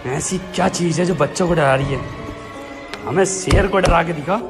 ऐसी क्या चीज है जो बच्चों को डरा रही है? हमें शेर को डरा के दिखा।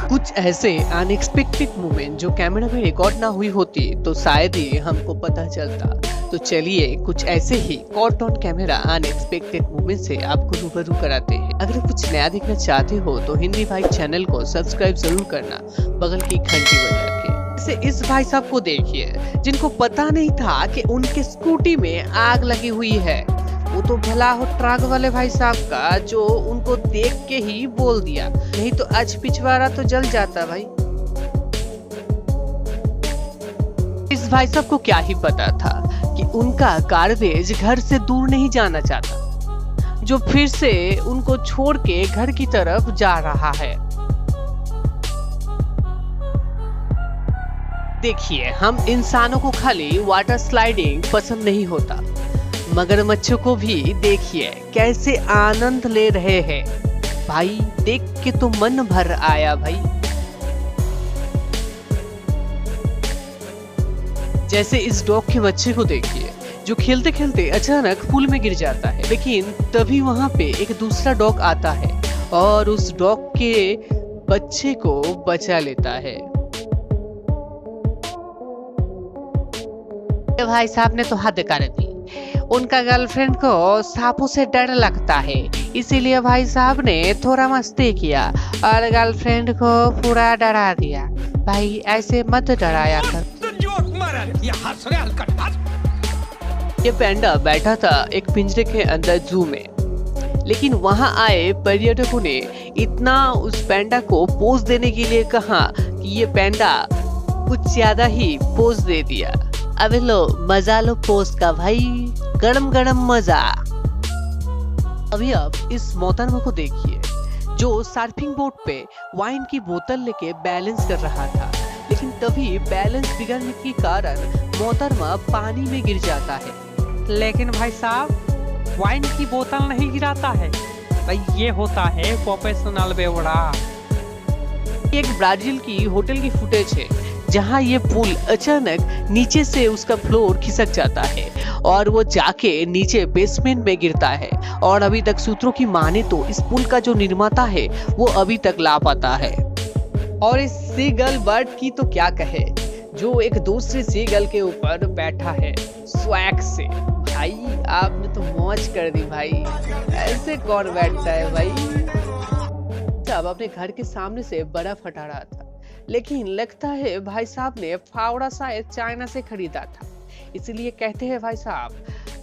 कुछ ऐसे अनएक्सपेक्टेड मोमेंट जो कैमरा में रिकॉर्ड ना हुई होती तो शायद ही हमको पता चलता। तो चलिए कुछ ऐसे ही caught on camera unexpected moment से आपको रूबरू कराते हैं। अगर कुछ नया देखना चाहते हो तो हिंदी भाई चैनल को सब्सक्राइब जरूर करना, बगल की घंटी बजा के। जैसे इस भाई साहब को देखिए जिनको पता नहीं था कि उनके स्कूटी में आग लगी हुई है। वो तो भला हो ट्रक वाले भाई साहब का जो उनको देख के ही बोल दिया, नहीं तो आज पिछवाड़ा तो जल जाता भाई। इस भाई साहब को क्या ही पता था कि उनका गार्बेज घर से दूर नहीं जाना चाहता, जो फिर से उनको छोड़ के घर की तरफ जा रहा है। देखिए हम इंसानों को खाली वाटर स्लाइडिंग पसंद नहीं होता, मगरमच्छों को भी देखिए कैसे आनंद ले रहे हैं भाई, देख के तो मन भर आया भाई। जैसे इस डॉग के बच्चे को देखिए जो खेलते खेलते अचानक पूल में गिर जाता है, लेकिन तभी वहां पे एक दूसरा डॉग आता है और उस डॉग के बच्चे को बचा लेता है। भाई साहब ने तो हद कर दी। उनका गर्लफ्रेंड को सांपों से डर लगता है, इसीलिए भाई साहब ने थोड़ा मस्ती किया और गर्लफ्रेंड को पूरा डरा दिया। भाई ऐसे मत डराया कर। ये पैंडा बैठा था एक पिंजरे के अंदर जू में, लेकिन वहां आए पर्यटकों ने इतना उस पैंडा को पोज देने के लिए कहा कि ये पैंडा कुछ ज्यादा ही पोज दे दिया। अबे लो मजा लो पोज का भाई, गरम गरम मजा। अभी आप इस मोहतरमा को देखिए जो सर्फिंग बोट पे वाइन की बोतल लेके बैलेंस कर रहा था, लेकिन तभी बैलेंस बिगड़ने के कारण मोहतरमा पानी में गिर जाता है। लेकिन भाई साहब वाइन की बोतल नहीं गिराता है भाई, ये होता है प्रोफेशनल बेवड़ा। एक ब्राजील की होटल की फुटेज है जहां ये पुल अचानक नीचे से उसका फ्लोर खिसक जाता है और वो जाके नीचे बेसमेंट में गिरता है। और अभी तक सूत्रों की माने तो इस पुल का जो निर्माता है वो अभी तक लापता है। और इस सीगल बर्ड की तो क्या कहे, जो एक दूसरे सीगल के ऊपर बैठा है स्वैग से। भाई आपने तो मौज कर दी भाई, ऐसे कौन बैठता है भाई। अब अपने घर के सामने से बर्फ हटा रहा था, लेकिन लगता है भाई साहब ने फावड़ा शायद चाइना से खरीदा था, इसलिए कहते हैं भाई साहब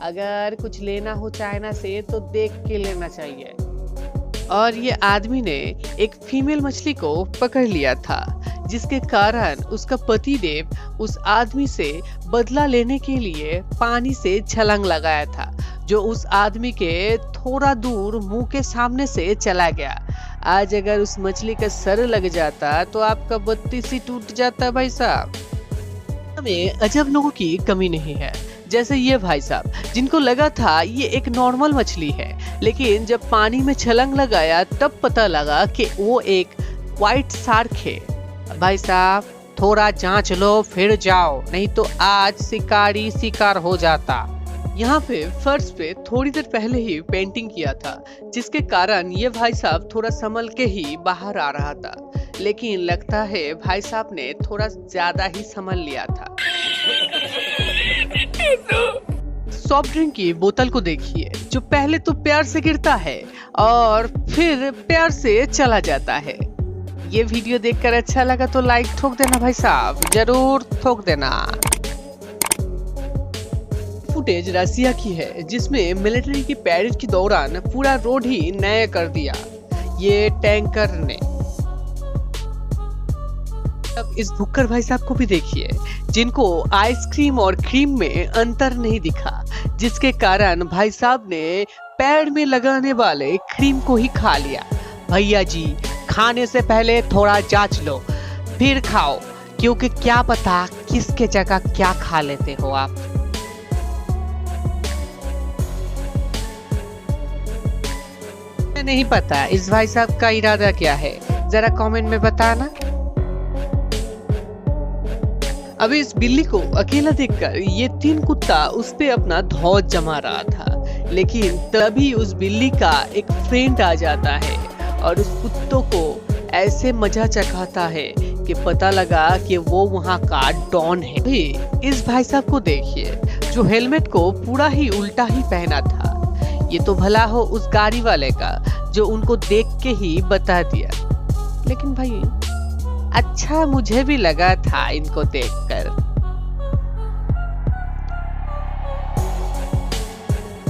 अगर कुछ लेना हो चाइना से तो देख के लेना चाहिए। और ये आदमी ने एक फीमेल मछली को पकड़ लिया था, जिसके कारण उसका पतिदेव उस आदमी से बदला लेने के लिए पानी से छलांग लगाया था, जो उस आदमी के थोड़ा दूर मुंह के सामने से चला गया। आज अगर उस मछली का सर लग जाता तो आपका बत्तीस ही टूट जाता भाई साहब। हमें अजब लोगों की कमी नहीं है, जैसे ये भाई साहब जिनको लगा था ये एक नॉर्मल मछली है, लेकिन जब पानी में छलांग लगाया तब पता लगा कि वो एक व्हाइट शार्क है। भाई साहब थोड़ा जांच लो फिर जाओ, नहीं तो आज शिकारी शिकार हो जाता। यहाँ पे फर्श पे थोड़ी देर पहले ही पेंटिंग किया था, जिसके कारण ये भाई साहब थोड़ा संभल के ही बाहर आ रहा था, लेकिन लगता है भाई साहब ने थोड़ा ज्यादा ही संभल लिया था। सॉफ्ट ड्रिंक की बोतल को देखिए जो पहले तो प्यार से गिरता है और फिर प्यार से चला जाता है। ये वीडियो देखकर अच्छा लगा तो लाइक ठोक देना भाई साहब, जरूर ठोक देना। फुटेज रसिया की है जिसमें मिलिट्री की पैरेड के दौरान पूरा रोड ही नया कर दिया ये टैंकर ने। अब इस भुक्कर भाई साहब को भी देखिए जिनको आइसक्रीम और क्रीम में अंतर नहीं दिखा, जिसके कारण भाई साहब ने पैर में लगाने वाले क्रीम को ही खा लिया। भैया जी खाने से पहले थोड़ा जांच लो फिर खाओ, क्योंकि क्या पता किसके जगह क्या खा लेते हो आप। नहीं पता इस भाई साहब का इरादा क्या है, जरा कमेंट में बताना। अभी इस बिल्ली को अकेला देखकर ये 3 कुत्ता उस पे अपना धौंस जमा रहा था, लेकिन तभी उस बिल्ली का एक फ्रेंड आ जाता है और उस कुत्तों को ऐसे मजा चखाता है कि पता लगा कि वो वहाँ का डॉन है। भी इस भाई साहब को देखिए जो हेलमेट को पूरा ही उल्टा ही पहना था। ये तो भला हो उस गाड़ी वाले का जो उनको देख के ही बता दिया, लेकिन भाई अच्छा मुझे भी लगा था इनको देखकर।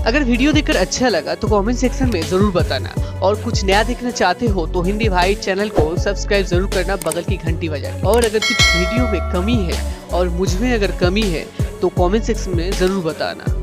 अगर वीडियो देखकर अच्छा लगा तो कमेंट सेक्शन में जरूर बताना, और कुछ नया देखना चाहते हो तो हिंदी भाई चैनल को सब्सक्राइब जरूर करना, बगल की घंटी बजाना। और अगर कुछ वीडियो में कमी है और मुझ में अगर कमी है तो कमेंट सेक्शन में जरूर बताना।